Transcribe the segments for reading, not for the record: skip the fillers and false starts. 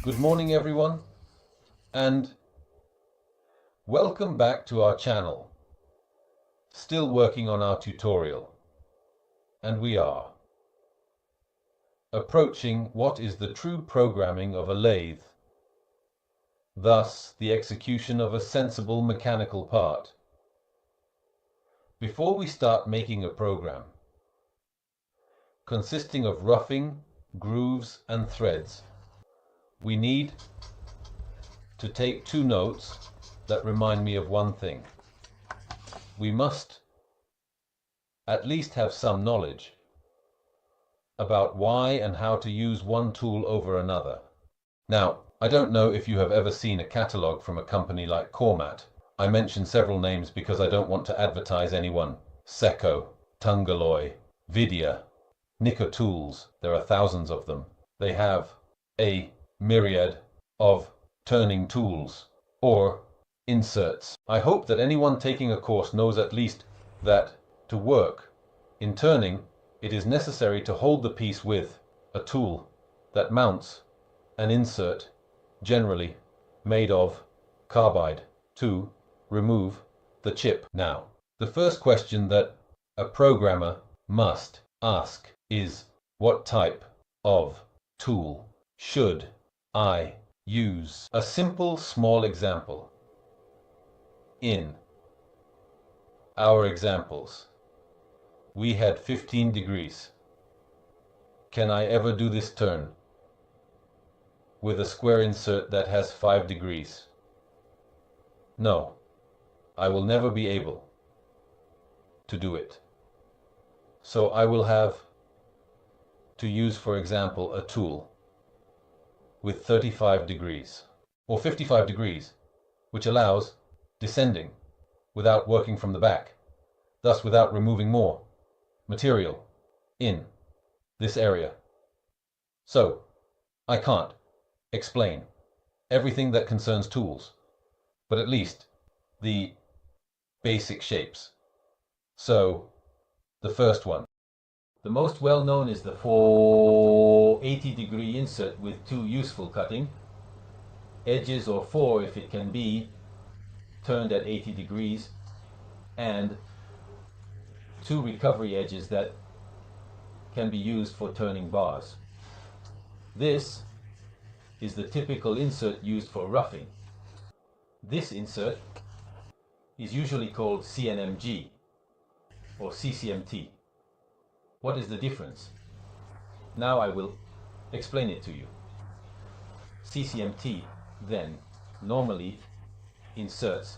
Good morning everyone, and welcome back to our channel. Still working on our tutorial, and we are approaching what is the true programming of a lathe, thus the execution of a sensible mechanical part. Before we start making a program consisting of roughing, grooves and threads, we need to take two notes that remind me of one thing. We must at least have some knowledge about why and how to use one tool over another. Now, I don't know if you have ever seen a catalogue from a company like Cormat. I mention several names because I don't want to advertise anyone. Ecco, Tungaloy, Vidya, Nicco tools, there are thousands of them. They have a myriad of turning tools or inserts. I hope that anyone taking a course knows at least that to work in turning, it is necessary to hold the piece with a tool that mounts an insert, generally made of carbide, to remove the chip. Now, the first question that a programmer must ask is, what type of tool should I use? A simple small example. In our examples, we had 15 degrees. Can I ever do this turn with a square insert that has 5 degrees? No, I will never be able to do it. So I will have to use, for example, a tool with 35 degrees or 55 degrees, which allows descending without working from the back, thus without removing more material in this area. So I can't explain everything that concerns tools, but at least the basic shapes. So the first one, the most well known, is the 480 degree insert with two useful cutting edges, or four if it can be turned at 80 degrees, and two recovery edges that can be used for turning bars. This is the typical insert used for roughing. This insert is usually called CNMG or CCMT. What is the difference? Now I will explain it to you. CCMT then normally inserts,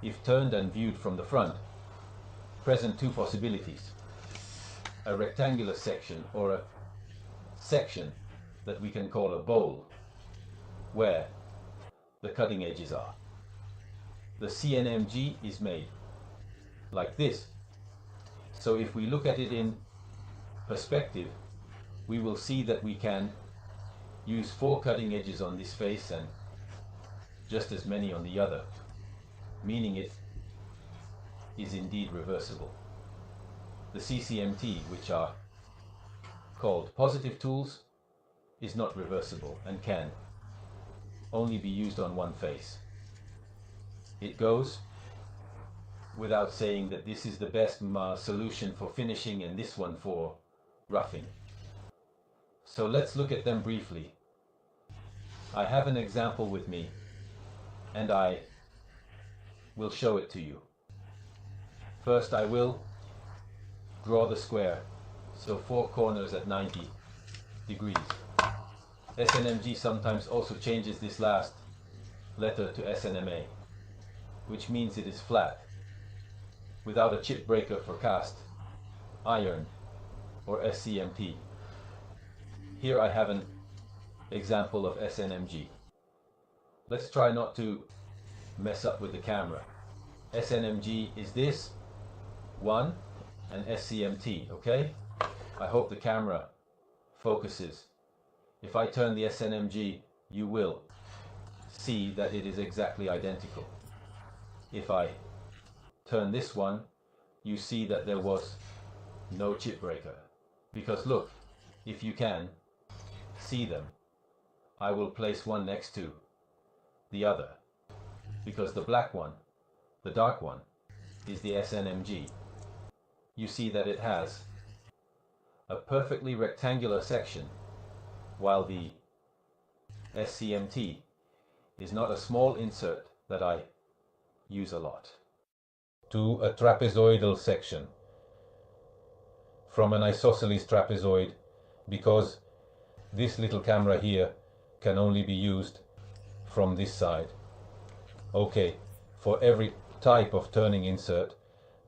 if turned and viewed from the front, present two possibilities: a rectangular section or a section that we can call a bowl, where the cutting edges are. The CNMG is made like this. So if we look at it in perspective, we will see that we can use 4 cutting edges on this face and just as many on the other, meaning it is indeed reversible. The CCMT, which are called positive tools, is not reversible and can only be used on one face. It goes without saying that this is the best solution for finishing and this one for roughing. So let's look at them briefly. I have an example with me and I will show it to you. First I will draw the square, so 4 corners at 90 degrees. SNMG sometimes also changes this last letter to SNMA, which means it is flat, without a chip breaker for cast iron, or SCMT. Here I have an example of SNMG. Let's try not to mess up with the camera. SNMG is this one, and SCMT, okay? I hope the camera focuses. If I turn the SNMG, you will see that it is exactly identical. If I turn this one, you see that there was no chip breaker. Because look, if you can see them, I will place one next to the other, because the black one, the dark one, is the SNMG. You see that it has a perfectly rectangular section, while the SCMT is not a small insert that I use a lot. To a trapezoidal section from an isosceles trapezoid, because this little camera here can only be used from this side. Okay, for every type of turning insert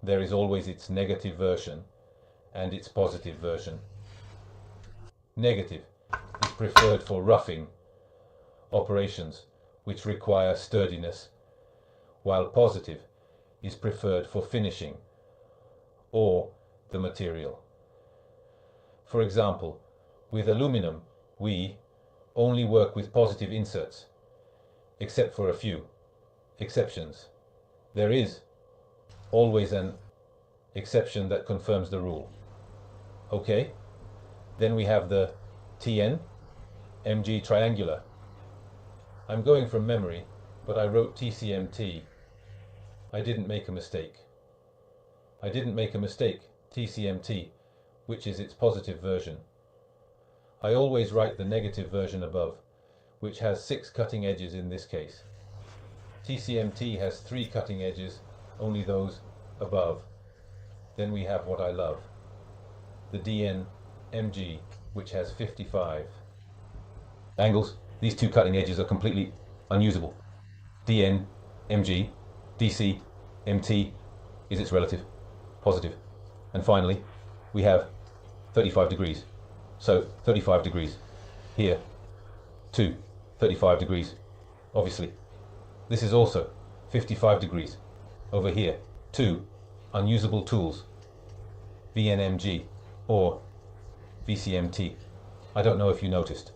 there is always its negative version and its positive version. Negative is preferred for roughing operations which require sturdiness, while positive is preferred for finishing or the material. For example, with aluminum we only work with positive inserts, except for a few exceptions. There is always an exception that confirms the rule. Okay, then we have the TN MG triangular. I'm going from memory, but I wrote TCMT. I didn't make a mistake. TCMT, which is its positive version. I always write the negative version above, which has 6 cutting edges in this case. TCMT has 3 cutting edges, only those above. Then we have what I love, the DN MG, which has 55 angles. These 2 cutting edges are completely unusable. DN MG, DC MT is its relative, positive. And finally, we have 35 degrees. So 35 degrees here, 2, 35 degrees, obviously. This is also 55 degrees over here, 2 unusable tools, VNMG or VCMT. I don't know if you noticed.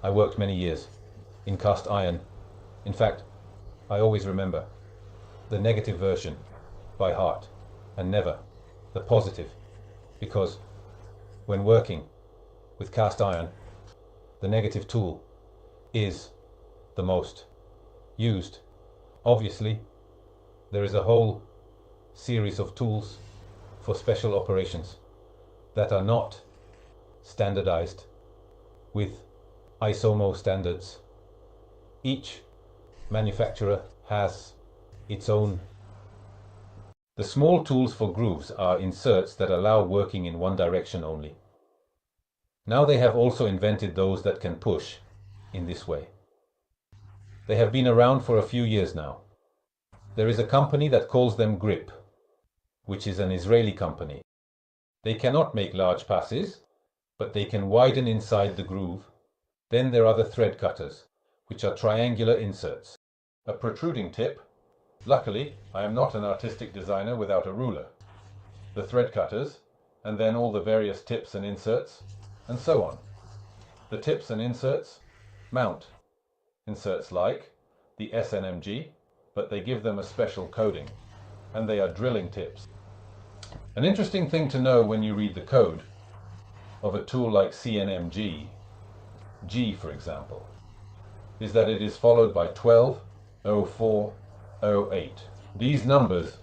I worked many years in cast iron. In fact, I always remember the negative version by heart and never the positive, because when working with cast iron, the negative tool is the most used. Obviously, there is a whole series of tools for special operations that are not standardized with ISOMO standards. Each manufacturer has its own. The small tools for grooves are inserts that allow working in one direction only. Now they have also invented those that can push in this way. They have been around for a few years now. There is a company that calls them Grip, which is an Israeli company. They cannot make large passes, but they can widen inside the groove. Then there are the thread cutters, which are triangular inserts. A protruding tip. Luckily, I am not an artistic designer without a ruler. The thread cutters, and then all the various tips and inserts, and so on. The tips and inserts mount inserts like the SNMG, but they give them a special coding, and they are drilling tips. An interesting thing to know when you read the code of a tool like CNMG, G for example, is that it is followed by 12, 04, 08. These numbers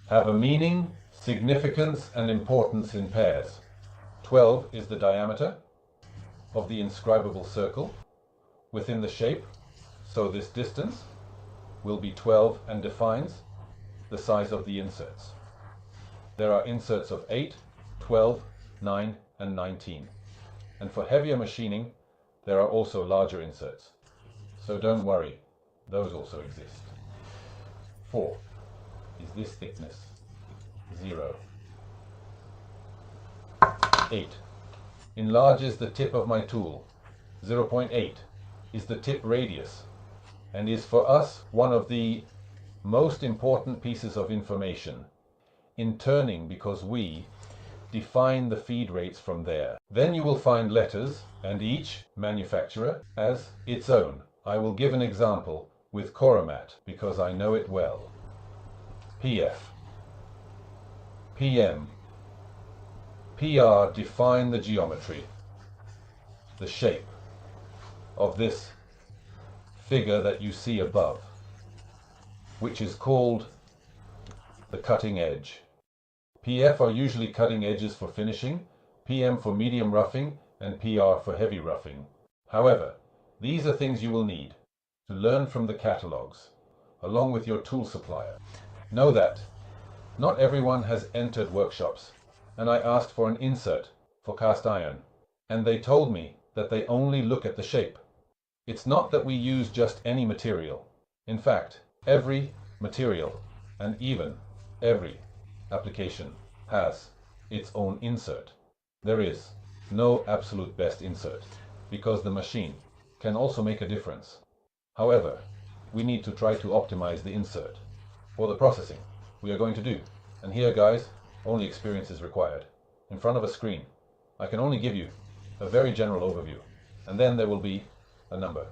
have a meaning, significance, and importance in pairs. 12 is the diameter of the inscribable circle within the shape, so this distance will be 12 and defines the size of the inserts. There are inserts of 8, 12, 9, and 19. And for heavier machining, there are also larger inserts. So don't worry, those also exist. 4 is this thickness, 0. 8 enlarges the tip of my tool. 0.8 is the tip radius and is for us one of the most important pieces of information in turning, because we define the feed rates from there. Then you will find letters, and each manufacturer has its own. I will give an example with Coromat because I know it well. PF, PM, PR define the geometry, the shape, of this figure that you see above, which is called the cutting edge. PF are usually cutting edges for finishing, PM for medium roughing, and PR for heavy roughing. However, these are things you will need to learn from the catalogs, along with your tool supplier. Know that not everyone has entered workshops, and I asked for an insert for cast iron, and they told me that they only look at the shape. It's not that we use just any material. In fact, every material, and even every application, has its own insert. There is no absolute best insert, because the machine can also make a difference. However, we need to try to optimize the insert for the processing we are going to do. And here, guys, only experience is required. In front of a screen, I can only give you a very general overview, and then there will be a number,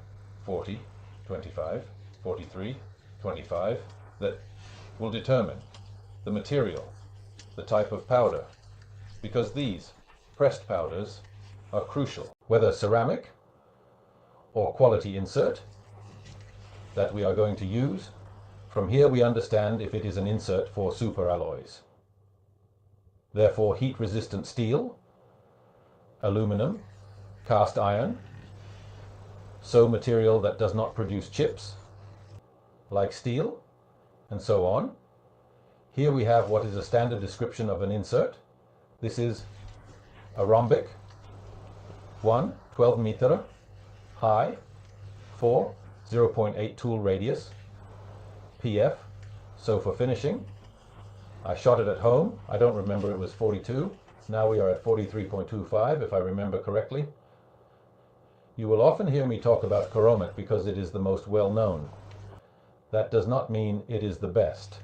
40, 25, 43, 25, that will determine the material, the type of powder, because these pressed powders are crucial. Whether ceramic or quality insert that we are going to use, from here we understand if it is an insert for super alloys. Therefore, heat-resistant steel, aluminum, cast iron, so material that does not produce chips, like steel, and so on. Here we have what is a standard description of an insert. This is a rhombic, 1, 12 meter high, 4, 0.8 tool radius, PF, so for finishing. I shot it at home. I don't remember, it was 42. Now we are at 43.25, if I remember correctly. You will often hear me talk about Coromet because it is the most well known. That does not mean it is the best.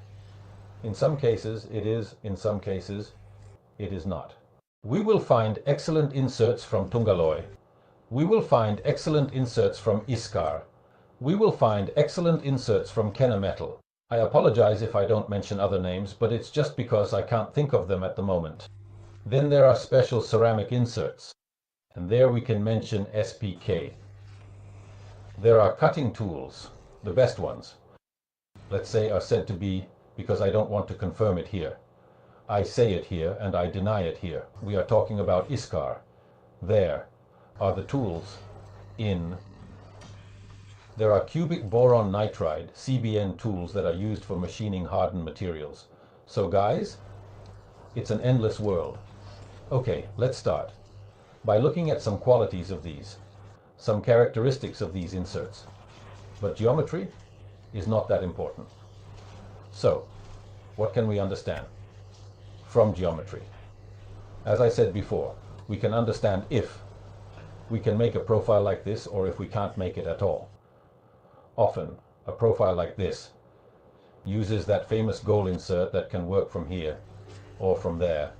In some cases it is, in some cases it is not. We will find excellent inserts from Tungaloy. We will find excellent inserts from Iskar. We will find excellent inserts from Kennametal. I apologize if I don't mention other names, but it's just because I can't think of them at the moment. Then there are special ceramic inserts, and there we can mention SPK. There are cutting tools, the best ones, let's say, are said to be, because I don't want to confirm it here. I say it here and I deny it here. We are talking about Iskar. There are the tools in. There are cubic boron nitride, CBN tools that are used for machining hardened materials. So guys, it's an endless world. Okay, let's start by looking at some qualities of these, some characteristics of these inserts. But geometry is not that important. So, what can we understand from geometry? As I said before, we can understand if we can make a profile like this or if we can't make it at all. Often, a profile like this uses that famous goal insert that can work from here or from there.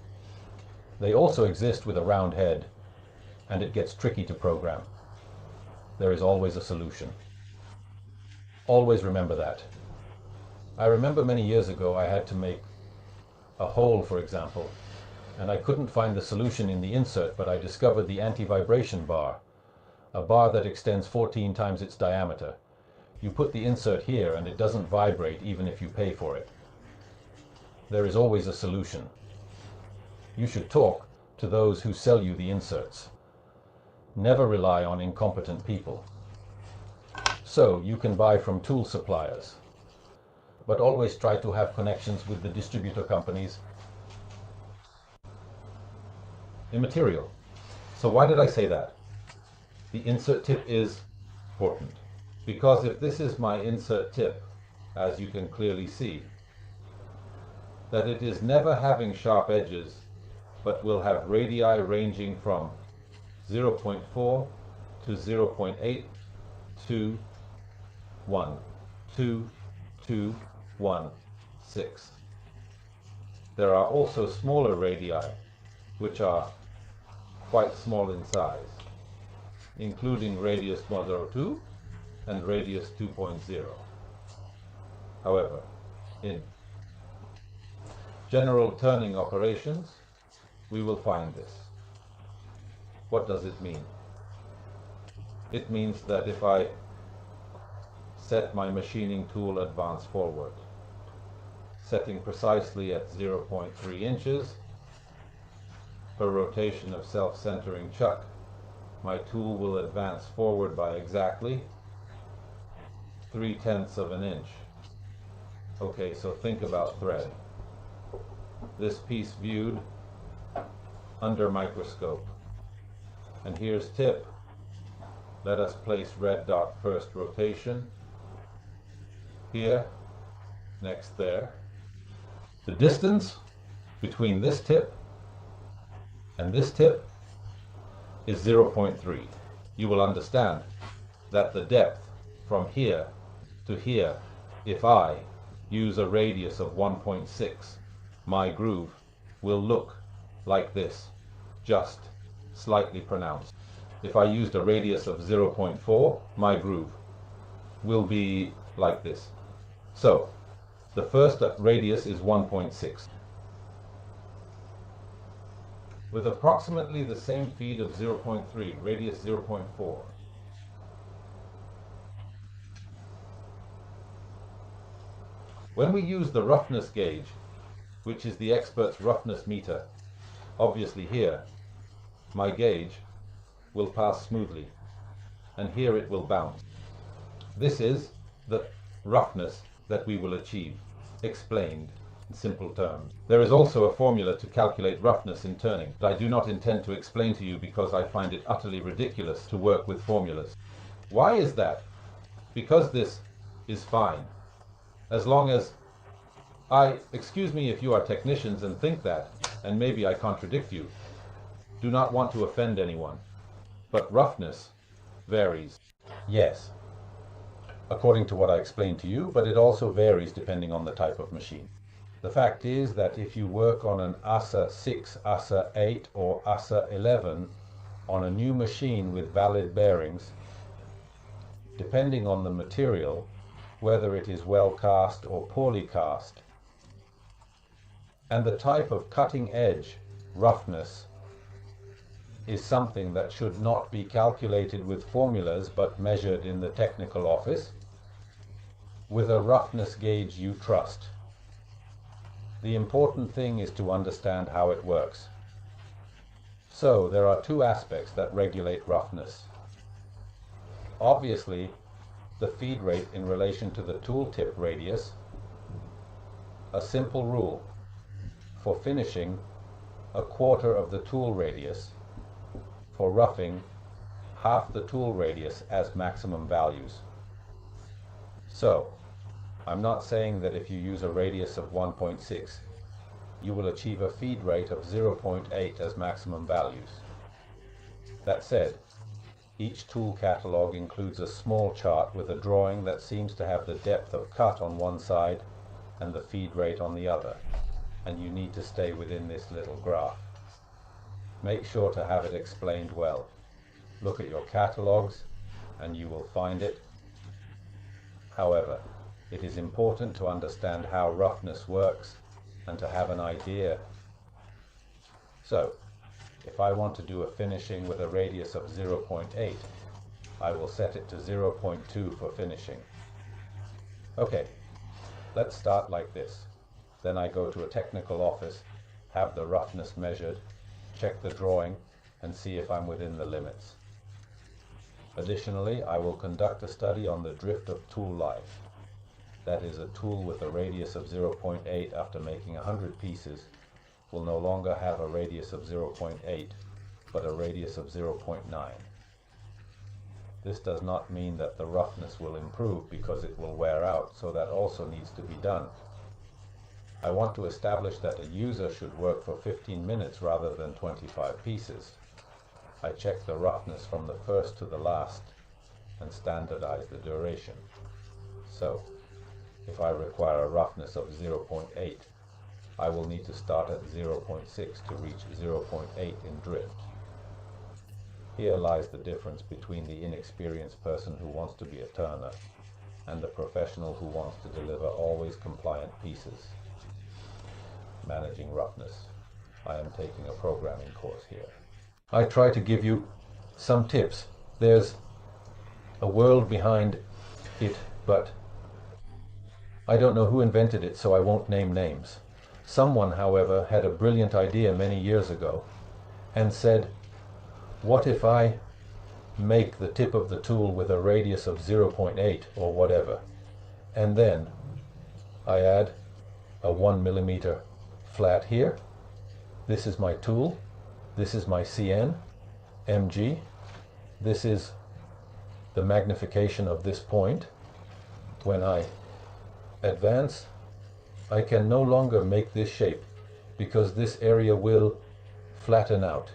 They also exist with a round head, and it gets tricky to program. There is always a solution. Always remember that. I remember many years ago I had to make a hole, for example, and I couldn't find the solution in the insert, but I discovered the anti-vibration bar, a bar that extends 14 times its diameter. You put the insert here and it doesn't vibrate even if you pay for it. There is always a solution. You should talk to those who sell you the inserts. Never rely on incompetent people. So you can buy from tool suppliers, but always try to have connections with the distributor companies in material. So why did I say that? The insert tip is important, because if this is my insert tip, as you can clearly see, that it is never having sharp edges, but will have radii ranging from 0.4 to 0.8 to 1, 2, 2, 1, 6. There are also smaller radii, which are quite small in size, including radius 102 and radius 2.0. However, in general turning operations, we will find this. What does it mean? It means that if I set my machining tool advance forward, setting precisely at 0.3 inches per rotation of self-centering chuck, my tool will advance forward by exactly 3/10 of an inch. Okay, so think about thread. This piece viewed under microscope. And here's tip. Let us place red dot first rotation here, next there. The distance between this tip and this tip is 0.3. You will understand that the depth from here to here, if I use a radius of 1.6, my groove will look like this, just slightly pronounced. If I used a radius of 0.4, my groove will be like this. So, the first radius is 1.6. With approximately the same feed of 0.3, radius 0.4. When we use the roughness gauge, which is the expert's roughness meter, obviously here, my gauge will pass smoothly, and here it will bounce. This is the roughness that we will achieve, explained in simple terms. There is also a formula to calculate roughness in turning, but I do not intend to explain to you because I find it utterly ridiculous to work with formulas. Why is that? Because this is fine. As long as excuse me if you are technicians and think that, and maybe I contradict you, do not want to offend anyone, but roughness varies. Yes, according to what I explained to you, but it also varies depending on the type of machine. The fact is that if you work on an ASA 6, ASA 8 or ASA 11 on a new machine with valid bearings, depending on the material, whether it is well cast or poorly cast, and the type of cutting edge, roughness is something that should not be calculated with formulas but measured in the technical office with a roughness gauge you trust. The important thing is to understand how it works. So there are two aspects that regulate roughness. Obviously, the feed rate in relation to the tool tip radius. A simple rule: for finishing, 1/4 of the tool radius; for roughing, 1/2 the tool radius as maximum values. So, I'm not saying that if you use a radius of 1.6, you will achieve a feed rate of 0.8 as maximum values. That said, each tool catalog includes a small chart with a drawing that seems to have the depth of cut on one side and the feed rate on the other, and you need to stay within this little graph. Make sure to have it explained well. Look at your catalogs and you will find it. However, it is important to understand how roughness works and to have an idea. So, if I want to do a finishing with a radius of 0.8, I will set it to 0.2 for finishing. Okay, let's start like this. Then I go to a technical office, have the roughness measured, check the drawing, and see if I'm within the limits. Additionally, I will conduct a study on the drift of tool life. That is, a tool with a radius of 0.8 after making 100 pieces will no longer have a radius of 0.8, but a radius of 0.9. This does not mean that the roughness will improve because it will wear out, so that also needs to be done. I want to establish that a user should work for 15 minutes rather than 25 pieces. I check the roughness from the first to the last and standardize the duration. So, if I require a roughness of 0.8, I will need to start at 0.6 to reach 0.8 in drift. Here lies the difference between the inexperienced person who wants to be a turner and the professional who wants to deliver always compliant pieces. Managing roughness. I am taking a programming course here. I try to give you some tips. There's a world behind it, but I don't know who invented it, so I won't name names. Someone, however, had a brilliant idea many years ago and said, what if I make the tip of the tool with a radius of 0.8 or whatever, and then I add a 1 millimeter flat here. This is my tool, this is my CN, MG, this is the magnification of this point. When I advance, I can no longer make this shape because this area will flatten out.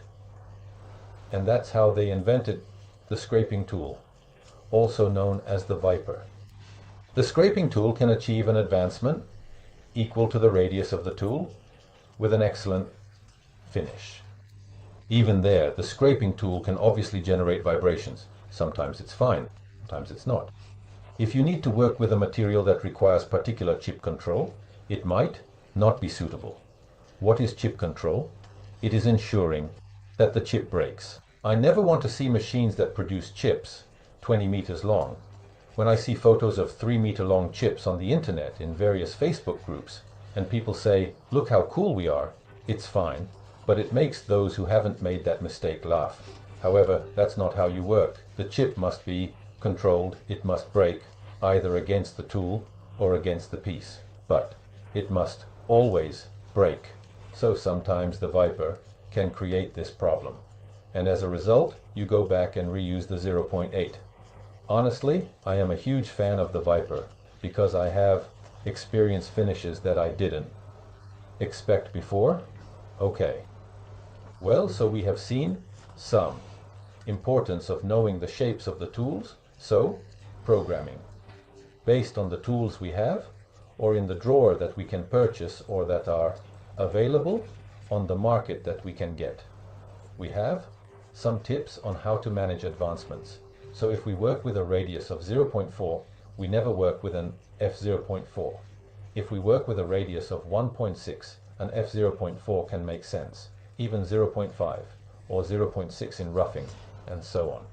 And that's how they invented the scraping tool, also known as the Viper. The scraping tool can achieve an advancement equal to the radius of the tool with an excellent finish. Even there, the scraping tool can obviously generate vibrations. Sometimes it's fine, sometimes it's not. If you need to work with a material that requires particular chip control, it might not be suitable. What is chip control? It is ensuring that the chip breaks. I never want to see machines that produce chips 20 meters long. When I see photos of 3-meter long chips on the internet in various Facebook groups, and people say, look how cool we are, it's fine, but it makes those who haven't made that mistake laugh. However, that's not how you work. The chip must be controlled, it must break, either against the tool or against the piece. But it must always break. So sometimes the Viper can create this problem. And as a result, you go back and reuse the 0.8. Honestly, I am a huge fan of the Viper because I have experienced finishes that I didn't expect before. Okay. Well, so we have seen some importance of knowing the shapes of the tools. So, programming. Based on the tools we have, or in the drawer that we can purchase or that are available on the market that we can get. We have some tips on how to manage advancements. So if we work with a radius of 0.4, we never work with an f0.4. If we work with a radius of 1.6, an f0.4 can make sense, even 0.5 or 0.6 in roughing, and so on.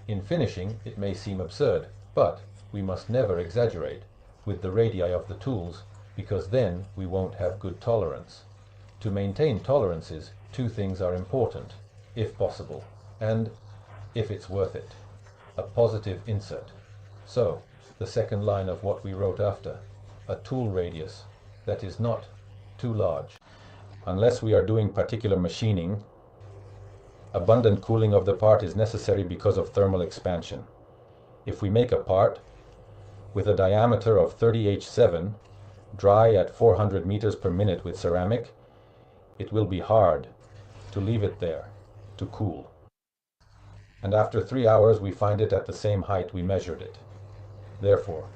In finishing, it may seem absurd, but we must never exaggerate with the radii of the tools, because then we won't have good tolerance. To maintain tolerances, two things are important, if possible, and if it's worth it. A positive insert. So, the second line of what we wrote after, a tool radius that is not too large. Unless we are doing particular machining, abundant cooling of the part is necessary because of thermal expansion. If we make a part with a diameter of 30H7, dry at 400 meters per minute with ceramic, it will be hard to leave it there to cool. And after 3 hours we find it at the same height we measured it. Therefore,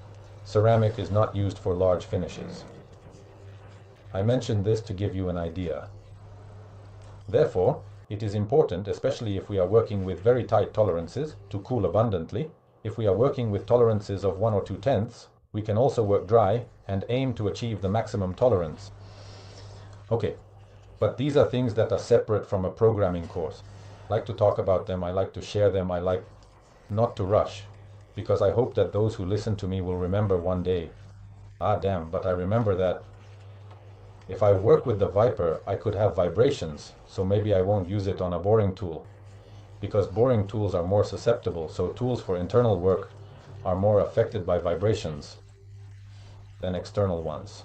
ceramic is not used for large finishes. I mentioned this to give you an idea. Therefore, it is important, especially if we are working with very tight tolerances, to cool abundantly. If we are working with tolerances of 1 or 2/10, we can also work dry and aim to achieve the maximum tolerance. Okay, but these are things that are separate from a programming course. I like to talk about them, I like to share them, I like not to rush, because I hope that those who listen to me will remember one day, ah damn, but I remember that if I work with the Viper, I could have vibrations, so maybe I won't use it on a boring tool, because boring tools are more susceptible, so tools for internal work are more affected by vibrations than external ones.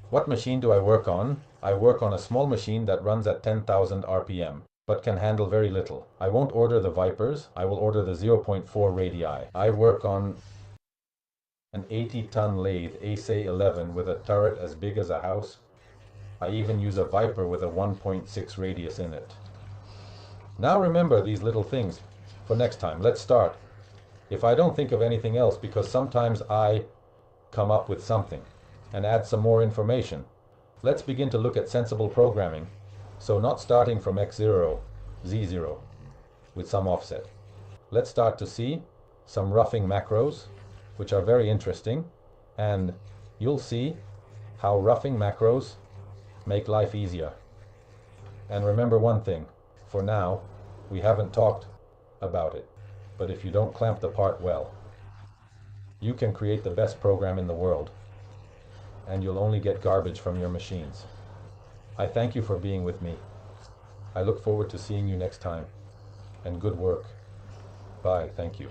What machine do I work on? I work on a small machine that runs at 10,000 RPM. But can handle very little. I won't order the Vipers, I will order the 0.4 radii. I work on an 80-ton lathe AC11 with a turret as big as a house. I even use a Viper with a 1.6 radius in it. Now remember these little things for next time. Let's start. If I don't think of anything else, because sometimes I come up with something and add some more information, let's begin to look at sensible programming. So not starting from x0, z0 with some offset. Let's start to see some roughing macros, which are very interesting, and you'll see how roughing macros make life easier. And remember one thing, for now, we haven't talked about it. but if you don't clamp the part well, you can create the best program in the world, and you'll only get garbage from your machines. I thank you for being with me. I look forward to seeing you next time, and good work. Bye, thank you.